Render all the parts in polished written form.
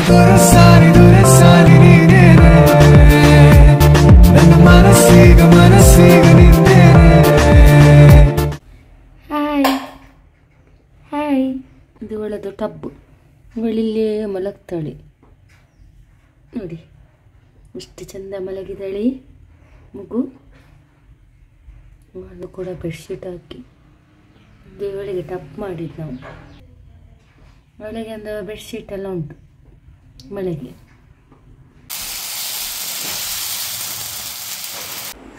ಇದು ಒಳದು ಟಬ್ಬು ಇವಳಿಲ್ಲೇ ಮಲಗ್ತಾಳೆ ನೋಡಿ, ಇಷ್ಟು ಚಂದ ಮಲಗಿದಾಳೆ ಮಗು. ಅವಳು ಕೂಡ ಬೆಡ್ಶೀಟ್ ಹಾಕಿ ಇವಳಿಗೆ ಟಪ್ ಮಾಡಿದ್ದು ನಾವು. ಅವಳಿಗೆ ಒಂದು ಬೆಡ್ಶೀಟ್ ಎಲ್ಲ ಉಂಟು ಮಳೆಗೆ.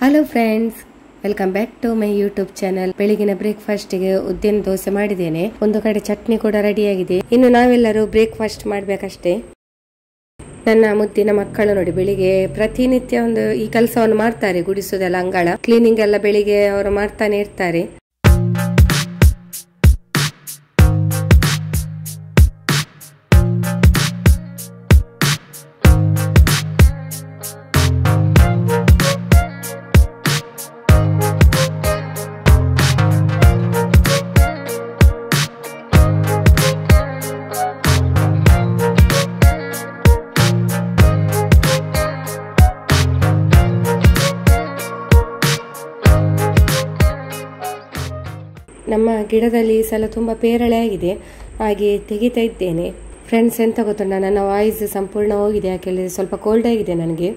Hello friends, welcome back to my YouTube channel. ಬೆಳಗಿನ ಬ್ರೇಕ್ಫಾಸ್ಟ್ಗೆ ಉದ್ದಿನ ದೋಸೆ ಮಾಡಿದ್ದೇನೆ. ಒಂದು ಕಡೆ ಚಟ್ನಿ ಕೂಡ ರೆಡಿಯಾಗಿದೆ. ಇನ್ನು ನಾವೆಲ್ಲರೂ ಬ್ರೇಕ್ಫಾಸ್ಟ್ ಮಾಡಬೇಕಷ್ಟೇ. ನನ್ನ ಮುದ್ದಿನ ಮಕ್ಕಳು ನೋಡಿ, ಬೆಳಿಗ್ಗೆ ಪ್ರತಿನಿತ್ಯ ಒಂದು ಈ ಕೆಲಸವನ್ನು ಮಾಡ್ತಾರೆ. ಗುಡಿಸೋದೆಲ್ಲ, ಅಂಗಳ ಕ್ಲೀನಿಂಗ್ ಎಲ್ಲ ಬೆಳಿಗ್ಗೆ ಅವರು ಮಾಡ್ತಾನೆ ಇರ್ತಾರೆ. ನಮ್ಮ ಗಿಡದಲ್ಲಿ ಈ ಸಲ ತುಂಬ ಪೇರಳೆ ಆಗಿದೆ, ಹಾಗೆ ತೆಗಿತಾ ಇದ್ದೇನೆ. ಫ್ರೆಂಡ್ಸ್, ಎಂತ ಗೊತ್ತುಂಟ, ನನ್ನ ವಾಯ್ಸ್ ಸಂಪೂರ್ಣ ಹೋಗಿದೆ. ಯಾಕೆಂದರೆ ಸ್ವಲ್ಪ ಕೋಲ್ಡ್ ಆಗಿದೆ ನನಗೆ.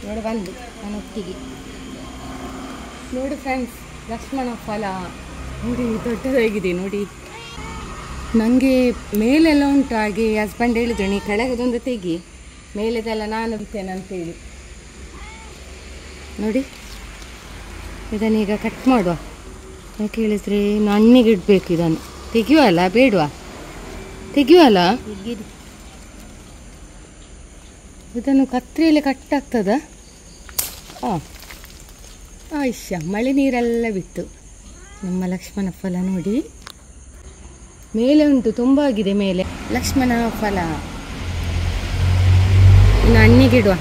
ನೋಡಿ ಬಂದು ನಾನು ಒಟ್ಟಿಗೆ ನೋಡಿ ಫ್ರೆಂಡ್ಸ್, ಲಕ್ಷ್ಮಣ ಫಲ ನೋಡಿ ದೊಡ್ಡದಾಗಿದೆ ನೋಡಿ. ನನಗೆ ಮೇಲೆಲ್ಲ ಉಂಟು, ಹಾಗೆ ಹಸ್ಬೆಂಡ್ ಹೇಳಿದ್ರು ನೀ ಕೆಳಗದೊಂದು ತೆಗಿ, ಮೇಲೆದೆಲ್ಲ ನಾನು ಇರ್ತೇನೆ ಅಂತೇಳಿ. ನೋಡಿ, ಇದನ್ನೀಗ ಕಟ್ ಮಾಡುವ. ಯಾಕೆ ಹೇಳಿದ್ರೆ ಇನ್ನು ಹಣ್ಣಿಗೆ ಇಡಬೇಕು. ಇದನ್ನು ತೆಗಿಯುವಲ್ಲ ಬೇಡವಾ? ತೆಗಿಯುವಲ್ಲ, ಇದನ್ನು ಕತ್ರಿಯಲ್ಲಿ ಕಟ್ ಆಗ್ತದ? ಆಯ್ಷ, ಮಳೆ ನೀರೆಲ್ಲ ಬಿತ್ತು. ನಮ್ಮ ಲಕ್ಷ್ಮಣ ಫಲ ನೋಡಿ, ಮೇಲೆ ಉಂಟು, ತುಂಬ ಆಗಿದೆ ಮೇಲೆ ಲಕ್ಷ್ಮಣ ಫಲ. ಇನ್ನು ಹಣ್ಣಿಗಿಡುವ.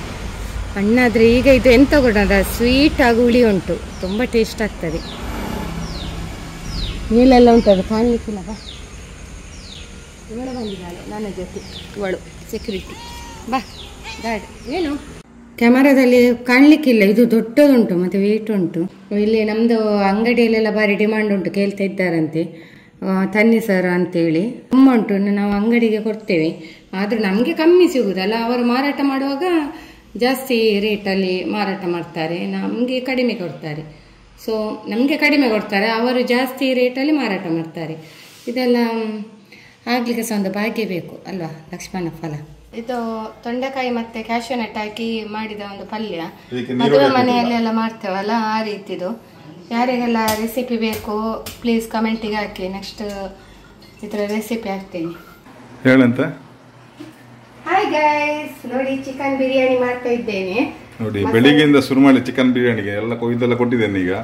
ಹಣ್ಣಾದರೆ ಈಗ ಇದು ಎಂತ ಕೊಡೋದ, ಸ್ವೀಟ್ ಆಗಿ ಹುಳಿ ಉಂಟು, ತುಂಬ ಟೇಸ್ಟ್ ಆಗ್ತದೆ. ಮೇಲೆಲ್ಲ ಉಂಟು, ಅದು ಕಾಣಲಿಕ್ಕಿಲ್ಲ. ಬಾ, ಇವಳು ಬಂದಿದ್ದಾಳೆ ನನ್ನ ಜೊತೆ, ಇವಳು ಸೆಕ್ಯೂರಿಟಿ. ಬಾ ಗಾಡಿ. ಏನು ಕ್ಯಾಮರಾದಲ್ಲಿ ಕಾಣಲಿಕ್ಕಿಲ್ಲ, ಇದು ದೊಡ್ಡದುಂಟು ಮತ್ತು ವೇಟ್ ಉಂಟು. ಇಲ್ಲಿ ನಮ್ಮದು ಅಂಗಡಿಯಲ್ಲೆಲ್ಲ ಭಾರಿ ಡಿಮಾಂಡ್ ಉಂಟು, ಕೇಳ್ತಾ ಇದ್ದಾರಂತೆ ತನ್ನಿ ಸರ್ ಅಂತೇಳಿ. ತುಂಬ ಉಂಟು, ನಾವು ಅಂಗಡಿಗೆ ಕೊಡ್ತೇವೆ. ಆದರೂ ನಮಗೆ ಕಮ್ಮಿ ಸಿಗುವುದಲ್ಲ, ಅವರು ಮಾರಾಟ ಮಾಡುವಾಗ ಜಾಸ್ತಿ ರೇಟಲ್ಲಿ ಮಾರಾಟ ಮಾಡ್ತಾರೆ, ನಮಗೆ ಕಡಿಮೆ ಕೊಡ್ತಾರೆ. ಸೊ ನಮಗೆ ಕಡಿಮೆ ಕೊಡ್ತಾರೆ, ಅವರು ಜಾಸ್ತಿ ರೇಟಲ್ಲಿ ಮಾರಾಟ ಮಾಡ್ತಾರೆ. ಇದೆಲ್ಲ ಆಗಲಿಕ್ಕೆ ಸಹ ಒಂದು ಭಾಗ್ಯ ಬೇಕು ಅಲ್ವಾ? ಲಕ್ಷ್ಮಣ ಫಲ. ಇದು ತೊಂಡೆಕಾಯಿ ಮತ್ತೆ ಕ್ಯಾಶ್ಯೂ ನಟ್ ಹಾಕಿ ಮಾಡಿದ ಒಂದು ಪಲ್ಯ. ಮದುವೆ ಮನೆಯಲ್ಲೆಲ್ಲ ಮಾಡ್ತೇವಲ್ಲ, ಆ ರೀತಿದು. ಯಾರಿಗೆಲ್ಲ ರೆಸಿಪಿ ಬೇಕು ಪ್ಲೀಸ್ ಕಮೆಂಟಿಗೆ ಹಾಕಿ, ನೆಕ್ಸ್ಟ್ ಇದರ ರೆಸಿಪಿ ಹಾಕ್ತೀನಿ. ಹೇಳಂತ. ಹಾಯ್ ಗೈಸ್, ನೋಡಿ ಚಿಕನ್ ಬಿರಿಯಾನಿ ಮಾಡ್ತಾ ಇದ್ದೇನೆ. ನೋಡಿ, ಬೆಳಿಗ್ಗೆಯಿಂದ ಶುರು ಮಾಡಿ ಚಿಕನ್ ಬಿರಿಯಾನಿಗೆ ಎಲ್ಲ ಕೊಯ್ದೆಲ್ಲ ಕೊಟ್ಟಿದ್ದೇನೆ. ಈಗ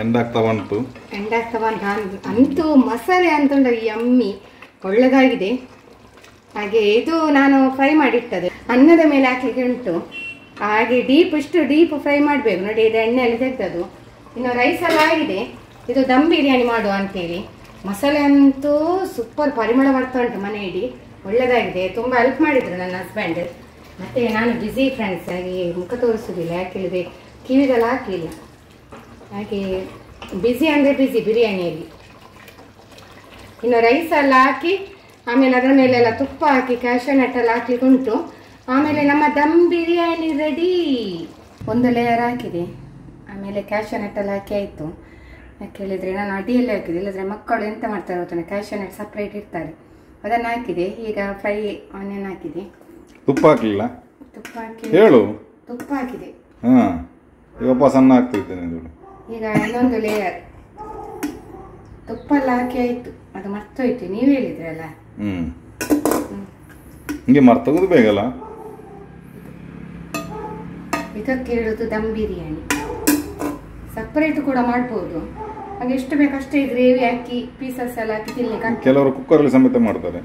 ಎಂಡಾಗ್ತಾ ಉಂಟು ಅಂತೂ ಮಸಾಲೆ ಅಂತಂದ್ರೆ ಯಮ್ಮಿ ಒಳ್ಳೆದಾಗಿದೆ. ಹಾಗೆ ಇದು ನಾನು ಫ್ರೈ ಮಾಡಿಟ್ಟದೆ, ಅನ್ನದ ಮೇಲೆ ಹಾಕ್ಲಿಕ್ಕೆ ಉಂಟು. ಹಾಗೆ ಇಷ್ಟು ಡೀಪ್ ಫ್ರೈ ಮಾಡಬೇಕು ನೋಡಿ, ಇದು ಎಣ್ಣೆಯಲ್ಲಿ ತೆಗ್ದದು. ಇನ್ನು ರೈಸ್ ಎಲ್ಲ ಆಗಿದೆ. ಇದು ದಮ್ ಬಿರಿಯಾನಿ ಮಾಡುವ ಅಂತೇಳಿ. ಮಸಾಲೆ ಅಂತೂ ಸೂಪರ್ ಪರಿಮಳ ಬರ್ತಾ ಉಂಟು, ಮನೆ ಇಡೀ ಒಳ್ಳೆದಾಗಿದೆ. ತುಂಬ ಹೆಲ್ಪ್ ಮಾಡಿದ್ರು ನನ್ನ ಹಸ್ಬೆಂಡ್. ಮತ್ತೆ ನಾನು ಬ್ಯುಸಿ ಫ್ರೆಂಡ್ಸ್, ಹಾಗೆ ಮುಖ ತೋರಿಸೋದಿಲ್ಲ, ಯಾಕೆಳಿದ್ರೆ ಕಿವಿಗೆಲ್ಲ ಹಾಕಲಿಲ್ಲ. ಹಾಗೆ ಬ್ಯುಸಿ ಅಂದರೆ ಬ್ಯುಸಿ ಬಿರಿಯಾನಿಯಲ್ಲಿ. ಇನ್ನು ರೈಸ್ ಎಲ್ಲ ಹಾಕಿ, ಆಮೇಲೆ ಅದರ ಮೇಲೆಲ್ಲ ತುಪ್ಪ ಹಾಕಿ ಕ್ಯಾಶ್ಯೂ ನಟ್ ಎಲ್ಲ ಹಾಕ್ಲಿಕ್ಕೆ ಉಂಟು. ಆಮೇಲೆ ನಮ್ಮ ದಮ್ ಬಿರಿಯಾನಿ ರೆಡಿ. ಒಂದು ಲೇಯರ್ ಹಾಕಿದೆ, ಆಮೇಲೆ ಕ್ಯಾಶ್ಯೂ ನಟ್ ಎಲ್ಲ ಹಾಕಿ ಆಯಿತು. ಯಾಕೆ ಹೇಳಿದರೆ ನಾನು ಅಡಿಯಲ್ಲಿ ಹಾಕಿದೆ, ಇಲ್ಲದ್ರೆ ಮಕ್ಕಳು ಎಂತ ಮಾಡ್ತಾರೆ ಗೊತ್ತಾನೆ, ಕ್ಯಾಶ್ಯೂ ನಟ್ ಸಪ್ರೇಟ್ ಇರ್ತಾರೆ, ಅದನ್ನು ಹಾಕಿದೆ. ಈಗ ಫ್ರೈ ಆನಿಯನ್ ಹಾಕಿದೆ. ತುಪ್ಪ ಹಾಕಲಿಲ್ಲ? ತುಪ್ಪ ಹಾಕಿ ಹೇಳು. ತುಪ್ಪ ಹಾಕಿದೆ. ವಾಪಸ್ ಅನ್ನ ಹಾಕ್ತಿದ್ದೇನೆ. ಈಗ ಇನ್ನೊಂದು ಲೇಯರ್ ತುಪ್ಪ ಎಲ್ಲ ಹಾಕಿ ಆಯಿತು. ಅದು ಮರ್ತೋಯ್ತು, ನೀವು ಹೇಳಿದ್ರಲ್ಲ. ಹಿಂಗೆ ಮರ್ತೋಗೋದು ಬೇಗಲ್ಲ. ಇದಕ್ಕೆ ಹೇಳೋದು ದಮ್ ಬಿರಿಯಾನಿ. ಸಪರೇಟ್ ಕೂಡ ಮಾಡ್ಬೋದು, ಹಾಗೆ ಎಷ್ಟು ಬೇಕಷ್ಟೇ ಗ್ರೇವಿ ಹಾಕಿ ಪೀಸಸ್ ಎಲ್ಲ ಹಾಕಿ ತಿನ್ಲಿಕ್ಕೆ. ಕೆಲವರು ಕುಕ್ಕರಲ್ಲಿ ಸಮೇತ ಮಾಡ್ತಾರೆ.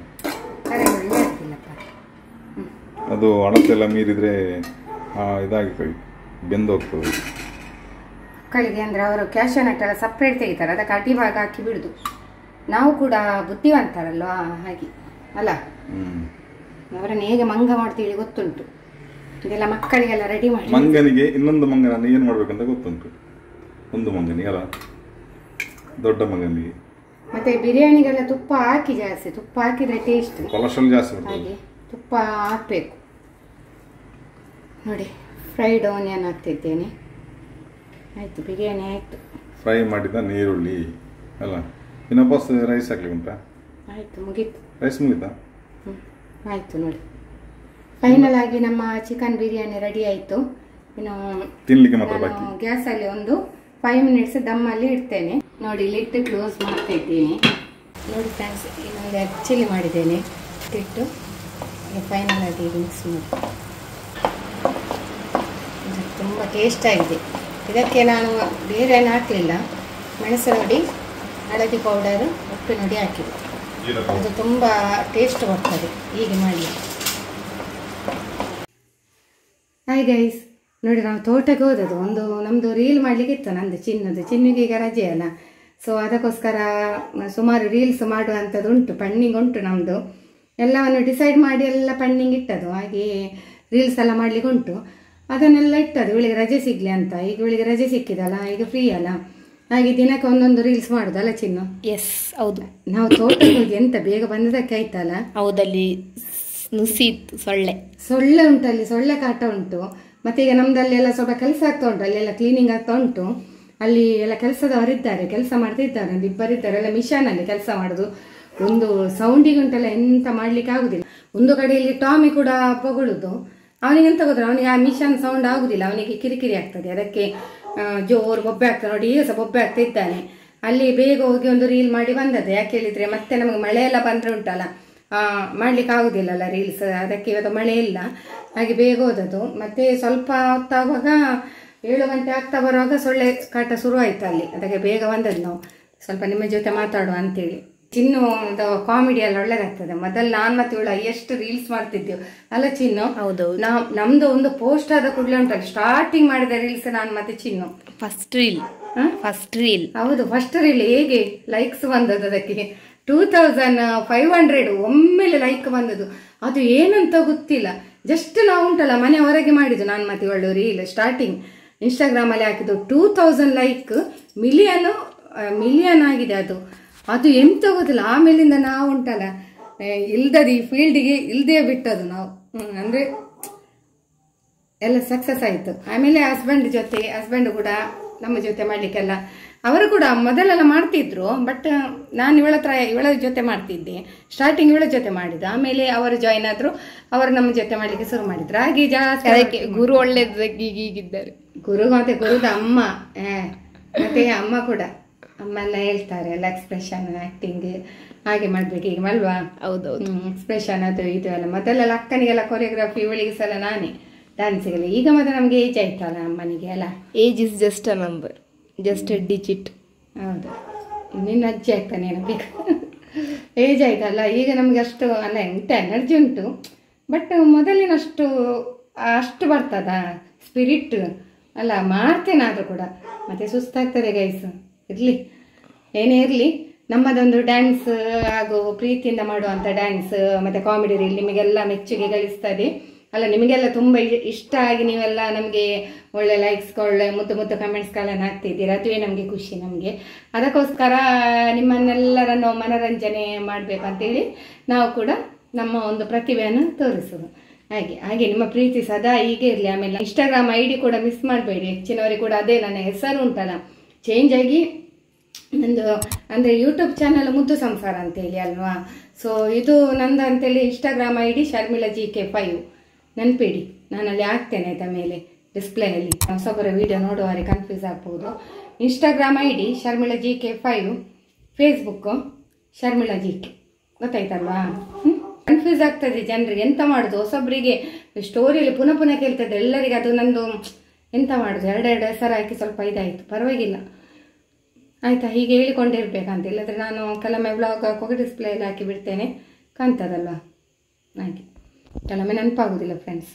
ಅದು ಅಳತೆಲ್ಲ ಮೀರಿದರೆ ಇದಾಗಿ ಬೆಂದು ಹೋಗ್ತದೆ. ಮಕ್ಕಳಿಗೆ ಅಂದರೆ ಅವರು ಕ್ಯಾಶೋ ನಟ್ ಎಲ್ಲ ಸಪ್ರೇಟ್ ತೆಗಿತಾರೆ, ಅದಕ್ಕೆ ಅಡಿಭಾಗ ಹಾಕಿ ಬಿಡುದು. ನಾವು ಕೂಡ ಬುದ್ಧಿವಂತರಲ್ವಾ ಹಾಗೆ ಅಲ್ಲ, ಅವರನ್ನು ಹೇಗೆ ಮಂಗ ಮಾಡ್ತೀವಿ ಗೊತ್ತುಂಟು. ಇದೆಲ್ಲ ಮಕ್ಕಳಿಗೆಲ್ಲ ರೆಡಿ ಮಾಡಿ. ಮಂಗನಿಗೆ ಇನ್ನೊಂದು ಮಂಗನನ್ನು ಏನು ಮಾಡ್ಬೇಕಂತ ಗೊತ್ತುಂಟು. ಒಂದು ಮಂಗನಿಗೆ ಅಲ್ಲ, ದೊಡ್ಡ ಮಂಗನಿಗೆ. ಮತ್ತೆ ಬಿರಿಯಾನಿಗೆಲ್ಲ ತುಪ್ಪ ಹಾಕಿ, ಜಾಸ್ತಿ ತುಪ್ಪ ಹಾಕಿದ್ರೆ ಟೇಸ್ಟ್, ಕೊಲೆಸ್ಟ್ರಾಲ್ ಜಾಸ್ತಿ. ಹಾಗೆ ತುಪ್ಪ ಹಾಕಬೇಕು. ನೋಡಿ ಫ್ರೈಡ್ ಆನಿಯನ್ ಹಾಕ್ತಿದ್ದೇನೆ. ಆಯ್ತು, ಬಿರಿಯಾನಿ ಆಯ್ತು. ಫ್ರೈ ಮಾಡಿದ ನೀರುಳ್ಳಿ ಅಲ್ಲ, ಇನ್ನು ಬಸ್ ರೈಸ್ ಹಾಕ್ಲಿಕ್ಕೆ ಉಂಟಾ? ಆಯ್ತು, ಮುಗೀತು. ರೈಸ್ ಮುಗೀತಾ? ಆಯ್ತು ನೋಡಿ, ಫೈನಲ್ ಆಗಿ ನಮ್ಮ ಚಿಕನ್ ಬಿರಿಯಾನಿ ರೆಡಿ ಆಯ್ತು. ಇನ್ನು ತಿನ್ಲಿಕ್ಕೆ ಮಾತ್ರ ಬಾಕಿ. ಗ್ಯಾಸಲ್ಲಿ ಒಂದು 5 ಮಿನಿಟ್ಸ್ ದಮ್ಮಲ್ಲಿ ಇಡ್ತೇನೆ. ನೋಡಿ ಲಿಡ್ ಕ್ಲೋಸ್ ಮಾಡ್ತಾ ಇದ್ದೀನಿ. ನೋಡಿ ಫ್ರೆಂಡ್ಸ್, ಇನ್ನೊಂದು ಎಗ್ ಚಿಲ್ಲಿ ಮಾಡಿದ್ದೇನೆ. ಇಟ್ಟು ಫೈನಲ್ ಆಗಿ ಮಿಕ್ಸ್ ಮಾಡಿ. ತುಂಬ ಟೇಸ್ಟ್ ಆಗಿದೆ. ಇದಕ್ಕೆ ನಾನು ಬೇರೆ ಏನು ಹಾಕಲಿಲ್ಲ, ಮೆಣಸು ನೋಡಿ, ಹಳದಿ ಪೌಡರು, ಉಪ್ಪು ನೋಡಿ ಹಾಕಿದೆ. ಅದು ತುಂಬ ಟೇಸ್ಟ್ ಬರ್ತದೆ ಹೀಗೆ ಮಾಡಿ. ಹಾಯ್ ಗೈಸ್, ನೋಡಿ ನಾವು ತೋಟಕ್ಕೆ ಹೋದದ್ದು, ಒಂದು ನಮ್ಮದು ರೀಲ್ ಮಾಡಲಿಕ್ಕೆ ಇತ್ತು, ನಂದು ಚಿನ್ನಿಗೆ ಈಗ ರಜೆ ಅಲ್ಲ. ಸೊ ಅದಕ್ಕೋಸ್ಕರ ಸುಮಾರು ರೀಲ್ಸ್ ಮಾಡುವಂಥದ್ದು ಉಂಟು, ಪೆಂಡಿಂಗ್ ಉಂಟು ನಮ್ಮದು. ಎಲ್ಲವನ್ನು ಡಿಸೈಡ್ ಮಾಡಿ ಎಲ್ಲ ಪೆಂಡಿಂಗ್ ಇಟ್ಟದು, ಹಾಗೆ ರೀಲ್ಸ್ ಎಲ್ಲ ಮಾಡಲಿಕ್ಕೆ ಉಂಟು. ಅದನ್ನೆಲ್ಲ ಇಟ್ಟದು ಇವಳಿಗೆ ರಜೆ ಸಿಗಲಿ ಅಂತ. ಈಗ ಇವಳಿಗೆ ರಜೆ ಸಿಕ್ಕಿದಲ್ಲ, ಈಗ ಫ್ರೀ ಅಲ್ಲ, ಹಾಗೆ ದಿನಕ್ಕೆ ಒಂದೊಂದು ರೀಲ್ಸ್ ಮಾಡೋದಲ್ಲ ಚಿನ್ನು? ಎಸ್, ಹೌದು. ನಾವು ತೋಟಕ್ಕೆ ಹೋಗಿ ಎಂತ ಬೇಗ ಬಂದದಕ್ಕೆ ಆಯ್ತಲ್ಲ. ಹೌದಲ್ಲಿ ನುಸಿ ಸೊಳ್ಳೆ ಉಂಟಲ್ಲಿ, ಸೊಳ್ಳೆ ಕಾಟ ಉಂಟು. ಮತ್ತೆ ಈಗ ನಮ್ದಲ್ಲಿ ಎಲ್ಲ ಸ್ವಲ್ಪ ಕೆಲಸ ಆಗ್ತಾ ಉಂಟು, ಅಲ್ಲೆಲ್ಲ ಕ್ಲೀನಿಂಗ್ ಆಗ್ತಾ ಉಂಟು. ಅಲ್ಲಿ ಎಲ್ಲ ಕೆಲಸದವರಿದ್ದಾರೆ, ಕೆಲಸ ಮಾಡ್ತಿದ್ದಾರೆ, ಒಂದು ಇಬ್ಬರಿದ್ದಾರೆ, ಎಲ್ಲ ಮಿಷನಲ್ಲಿ ಕೆಲಸ ಮಾಡೋದು. ಒಂದು ಸೌಂಡಿಗೆ ಉಂಟಲ್ಲ, ಎಂತ ಮಾಡ್ಲಿಕ್ಕೆ ಆಗುದಿಲ್ಲ. ಒಂದು ಕಡೆಯಲ್ಲಿ ಟಾಮಿ ಕೂಡ ಪೊಗಳುದು, ಅವನಿಗೆ ಎಂತ ಗೊತ್ತಿಲ್ಲ, ಅವನಿಗೆ ಆ ಮಿಷನ್ ಸೌಂಡ್ ಆಗುದಿಲ್ಲ, ಅವನಿಗೆ ಕಿರಿಕಿರಿ ಆಗ್ತದೆ. ಅದಕ್ಕೆ ಜೋರು ಬೊಬ್ಬೆ ಆಗ್ತದೆ. ನೋಡಿ ಈಗ ಸಹ ಬೊಬ್ಬೆ ಆಗ್ತಾ ಇದ್ದಾನೆ. ಅಲ್ಲಿ ಬೇಗ ಹೋಗಿ ಒಂದು ರೀಲ್ ಮಾಡಿ ಬಂದದ್ದು. ಯಾಕೆ ಹೇಳಿದ್ರೆ ಮತ್ತೆ ನಮಗೆ ಮಳೆ ಎಲ್ಲ ಬಂದ್ರೆ ಉಂಟಲ್ಲ, ಮಾಡ್ಲಿಕ್ಕೆ ಆಗುದಿಲ್ಲಲ್ಲ ರೀಲ್ಸ್, ಅದಕ್ಕೆ ಇವತ್ತು ಮಳೆ ಇಲ್ಲ, ಹಾಗೆ ಬೇಗ ಹೋದದ್ದು. ಮತ್ತೆ ಸ್ವಲ್ಪ ಹೊತ್ತಾಗುವಾಗ 7 ಗಂಟೆ ಆಗ್ತಾ ಬರುವಾಗ ಸೊಳ್ಳೆ ಕಾಟ ಶುರು ಆಯ್ತು ಅಲ್ಲಿ, ಅದಕ್ಕೆ ಬೇಗ ಬಂದದ್ದು. ನಾವು ಸ್ವಲ್ಪ ನಿಮ್ಮ ಜೊತೆ ಮಾತಾಡುವ ಅಂತೇಳಿ. ಚಿನ್ನು ಕಾಮಿಡಿ ಎಲ್ಲ ಒಳ್ಳೆದಾಗ್ತದೆ. ಮೊದಲು ನಾನು ಮತ್ತೆ ಇವಳು ಎಷ್ಟು ರೀಲ್ಸ್ ಮಾಡ್ತಿದ್ದೆವು ಅಲ್ಲ ಚಿನ್ನು? ಹೌದು. ನಮ್ದು ಒಂದು ಪೋಸ್ಟ್ ಆದ ಕೂಡಲೇ ಉಂಟಲ್ಲ, ಸ್ಟಾರ್ಟಿಂಗ್ ಮಾಡಿದ ರೀಲ್ಸ್ ನಾನು ಮತ್ತೆ ಚಿನ್ನು. ಫಸ್ಟ್ ರೀಲ್ ಹೌದು, ಫಸ್ಟ್ ರೀಲ್. ಹೇಗೆ ಲೈಕ್ಸ್ ಬಂದದ್ದು ಅದಕ್ಕೆ 2500 ಒಮ್ಮೆಲೆ ಲೈಕ್ ಬಂದದ್ದು. ಅದು ಏನಂತ ಗೊತ್ತಿಲ್ಲ, ಜಸ್ಟ್ ನಾವು ಉಂಟಲ್ಲ ಮನೆ ಹೊರಗೆ ಮಾಡಿದ್ದು ನಾನು ಮತ್ತೆ ಇವಳು ರೀಲ್ ಸ್ಟಾರ್ಟಿಂಗ್ ಇನ್ಸ್ಟಾಗ್ರಾಮಲ್ಲಿ ಹಾಕಿದ್ದು. 2000 ಲೈಕ್, ಮಿಲಿಯನ್ ಆಗಿದೆ ಅದು. ಅದು ಎಂತ ಗೊತ್ತಿಲ್ಲ. ಆಮೇಲಿಂದ ನಾವು ಉಂಟಲ್ಲ ಇಲ್ದದು ಈ ಫೀಲ್ಡಿಗೆ ಇಲ್ದೇ ಬಿಟ್ಟದು ನಾವು, ಅಂದರೆ ಎಲ್ಲ ಸಕ್ಸಸ್ ಆಯಿತು. ಆಮೇಲೆ ಹಸ್ಬೆಂಡ್ ಕೂಡ ನಮ್ಮ ಜೊತೆ ಮಾಡಲಿಕ್ಕೆಲ್ಲ, ಅವರು ಕೂಡ ಮೊದಲೆಲ್ಲ ಮಾಡ್ತಿದ್ರು, ಬಟ್ ನಾನು ಇವಳ ಜೊತೆ ಮಾಡ್ತಿದ್ದೆ. ಸ್ಟಾರ್ಟಿಂಗ್ ಇವಳ ಜೊತೆ ಮಾಡಿದ್ದು, ಆಮೇಲೆ ಅವರು ಜಾಯಿನ್ ಆದ್ರು, ಅವರು ನಮ್ಮ ಜೊತೆ ಮಾಡ್ಲಿಕ್ಕೆ ಶುರು ಮಾಡಿದ್ರು. ಹಾಗೆ ಜಾಸ್ತಿ ಗುರು ಒಳ್ಳೆದಿದ್ದಾರೆ. ಗುರು ಮತ್ತೆ ಗುರುದ ಅಮ್ಮ, ಮತ್ತೆ ಅಮ್ಮ ಕೂಡ, ಅಮ್ಮ ಎಲ್ಲ ಹೇಳ್ತಾರೆ ಎಲ್ಲ ಎಕ್ಸ್ಪ್ರೆಷನ್, ಆಕ್ಟಿಂಗ್ ಹಾಗೆ ಮಾಡ್ಬೇಕು ಈಗ ಅಲ್ವಾ? ಹೌದೌದು. ಎಕ್ಸ್ಪ್ರೆಷನ್ ಅದು ಇದು ಎಲ್ಲ. ಮೊದಲೆಲ್ಲ ಅಕ್ಕನಿಗೆಲ್ಲ ಕೊರಿಯೋಗ್ರಫಿ, ಇವಳಿಗೆ ಸಲ ನಾನೇ ಡ್ಯಾನ್ಸಿಗೆಲ್ಲ. ಈಗ ಮತ್ತೆ ನಮ್ಗೆ ಏಜ್ ಆಯ್ತಲ್ಲ ಅಮ್ಮನಿಗೆ ಅಲ್ಲ. Age is just a number, just A digit. ಹೌದು, ನಿನ್ನ ಅಜ್ಜಿ ಆಗ್ತಾನೆ ಏನಬೇಕು, ಏಜ್ ಆಯ್ತಲ್ಲ. ಈಗ ನಮ್ಗೆ ಅಷ್ಟು ಅಲ್ಲ, ಎನರ್ಜಿ ಉಂಟು, ಬಟ್ ಮೊದಲಿನಷ್ಟು ಬರ್ತದ ಸ್ಪಿರಿಟ್ ಅಲ್ಲ. ಮಾಡ್ತೇನೆ ಆದರೂ ಕೂಡ ಮತ್ತೆ ಸುಸ್ತಾಗ್ತದೆ ಗೈಸ್. ಇರಲಿ, ಏನೇ ಇರಲಿ, ನಮ್ಮದೊಂದು ಡ್ಯಾನ್ಸ್ ಹಾಗೂ ಪ್ರೀತಿಯಿಂದ ಮಾಡುವಂಥ ಡ್ಯಾನ್ಸ್ ಮತ್ತು ಕಾಮಿಡಿ ರೀಲ್ ನಿಮಗೆಲ್ಲ ಮೆಚ್ಚುಗೆ ಗಳಿಸ್ತದೆ ಅಲ್ಲ. ನಿಮಗೆಲ್ಲ ತುಂಬ ಇಷ್ಟ ಆಗಿ ನೀವೆಲ್ಲ ನಮಗೆ ಒಳ್ಳೆ ಲೈಕ್ಸ್, ಒಳ್ಳೆ ಮುದ್ದು ಕಮೆಂಟ್ಸ್ಗಳನ್ನು ಹಾಕ್ತಿದ್ದೀರಾ, ಅದುವೇ ನಮಗೆ ಖುಷಿ ನಮಗೆ. ಅದಕ್ಕೋಸ್ಕರ ನಿಮ್ಮನ್ನೆಲ್ಲರನ್ನು ಮನರಂಜನೆ ಮಾಡಬೇಕಂತೇಳಿ ನಾವು ಕೂಡ ನಮ್ಮ ಒಂದು ಪ್ರತಿಭೆಯನ್ನು ತೋರಿಸೋದು. ಹಾಗೆ ನಿಮ್ಮ ಪ್ರೀತಿ ಸದಾ ಹೀಗೆ ಇರಲಿ. ಆಮೇಲೆ ಇನ್ಸ್ಟಾಗ್ರಾಮ್ ID ಕೂಡ ಮಿಸ್ ಮಾಡಬೇಡಿ. ಹೆಚ್ಚಿನವರಿಗೆ ಕೂಡ ಅದೇ ನನ್ನ ಹೆಸರು ಉಂಟಲ್ಲ ಚೇಂಜ್ ಆಗಿ ನಂದು, ಅಂದರೆ ಯೂಟ್ಯೂಬ್ ಚಾನಲ್ ಮುದ್ದು ಸಂಸಾರ ಅಂತೇಳಿ ಅಲ್ವಾ. ಸೊ ಇದು ನಂದು ಅಂತೇಳಿ ಇನ್ಸ್ಟಾಗ್ರಾಮ್ ID ಶರ್ಮಿಳಾ GK5 ನೆನಪಿಡಿ, ನಾನಲ್ಲಿ ಹಾಕ್ತೇನೆ ಆಯ್ತಾ ಮೇಲೆ ಡಿಸ್ಪ್ಲೇಯಲ್ಲಿ. ಹೊಸಬರ ವಿಡಿಯೋ ನೋಡುವವರೆ ಕನ್ಫ್ಯೂಸ್ ಆಗ್ಬೋದು. Instagram ID Sharmila GK5, Facebook Sharmila GK, ಗೊತ್ತಾಯ್ತಲ್ವಾ? ಕನ್ಫ್ಯೂಸ್ ಆಗ್ತದೆ ಜನರಿಗೆ, ಎಂತ ಮಾಡುದು. ಹೊಸೊಬ್ಬರಿಗೆ ಸ್ಟೋರಿಯಲ್ಲಿ ಪುನಃ ಕೇಳ್ತದೆ ಎಲ್ಲರಿಗೆ. ಅದು ನಂದು ಎಂತ ಮಾಡುದು, ಎರಡೆರಡು ಹೆಸರು ಹಾಕಿ ಸ್ವಲ್ಪ ಇದಾಯಿತು, ಪರವಾಗಿಲ್ಲ ಆಯಿತಾ. ಹೀಗೆ ಹೇಳಿಕೊಂಡಿರ್ಬೇಕಂತ, ಇಲ್ಲದ್ರೆ ನಾನು ಕೆಲವೊಮ್ಮೆ ವ್ಲಾಗ್ ಹಾಕುವಾಗ ಡಿಸ್ಪ್ಲೇಯಲ್ಲಿ ಹಾಕಿ ಬಿಡ್ತೇನೆ, ಕಾಣ್ತದಲ್ವಾ ಹಾಗೆ. ಕೆಲವೊಮ್ಮೆ ನೆನಪಾಗುದಿಲ್ಲ ಫ್ರೆಂಡ್ಸ್.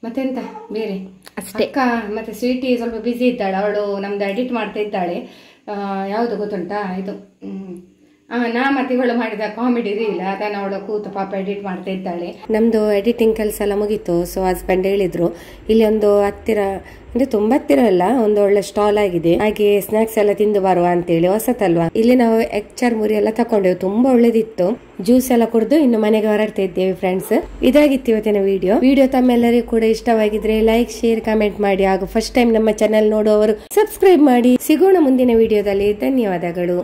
ಮತ್ತೆಂತ ಬೇರೆ ಅಷ್ಟೇ. ಅಕ್ಕ ಮತ್ತೆ ಸ್ವೀಟಿ ಸ್ವಲ್ಪ ಬ್ಯುಸಿ ಇದ್ದಾಳೆ, ಅವಳು ನಮ್ದು ಎಡಿಟ್ ಮಾಡ್ತಾ ಇದ್ದಾಳೆ. ಯಾವುದು ಗೊತ್ತುಂಟಾ, ಇದು ನಾ ಮತ್ತೆ ಇವಳು ಮಾಡಿದ ಕಾಮಿಡಿ ರೀಲ್ ಅದನ್ನು ಅವಳು ಕೂತು ಪಾಪ ಎಡಿಟ್ ಮಾಡ್ತಾ ಇದ್ದಾಳೆ. ನಮ್ದು ಎಡಿಟಿಂಗ್ ಕೆಲಸ ಎಲ್ಲ ಮುಗೀತು. ಸೊ ಹಸ್ಬೆಂಡ್ ಹೇಳಿದ್ರು ಇಲ್ಲಿ ಒಂದು ಹತ್ತಿರ ಅಂದ್ರೆ ತುಂಬಾ ಹತ್ತಿರ ಅಲ್ಲ, ಒಂದು ಒಳ್ಳೆ ಸ್ಟಾಲ್ ಆಗಿದೆ, ಹಾಗೆ ಸ್ನಾಕ್ಸ್ ಎಲ್ಲ ತಿಂದು ಬರುವ ಅಂತೇಳಿ, ಹೊಸತಲ್ವಾ. ಇಲ್ಲಿ ನಾವು ಎಗ್ ಚರ್ಮುರಿ ಎಲ್ಲ ತಕೊಂಡೆವು, ತುಂಬಾ ಒಳ್ಳೇದಿತ್ತು. ಜ್ಯೂಸ್ ಎಲ್ಲ ಕುಡಿದು ಇನ್ನು ಮನೆಗೆ ಹೊರಡ್ತಾ ಇದ್ದೇವೆ ಫ್ರೆಂಡ್ಸ್. ಇದಾಗಿತ್ತು ಇವತ್ತಿನ ವಿಡಿಯೋ ತಮ್ಮೆಲ್ಲರಿಗೂ ಕೂಡ ಇಷ್ಟವಾಗಿದ್ರೆ ಲೈಕ್, ಶೇರ್, ಕಮೆಂಟ್ ಮಾಡಿ. ಹಾಗೂ ಫಸ್ಟ್ ಟೈಮ್ ನಮ್ಮ ಚಾನೆಲ್ ನೋಡುವವರು ಸಬ್ಸ್ಕ್ರೈಬ್ ಮಾಡಿ. ಸಿಗೋಣ ಮುಂದಿನ ವಿಡಿಯೋದಲ್ಲಿ. ಧನ್ಯವಾದಗಳು.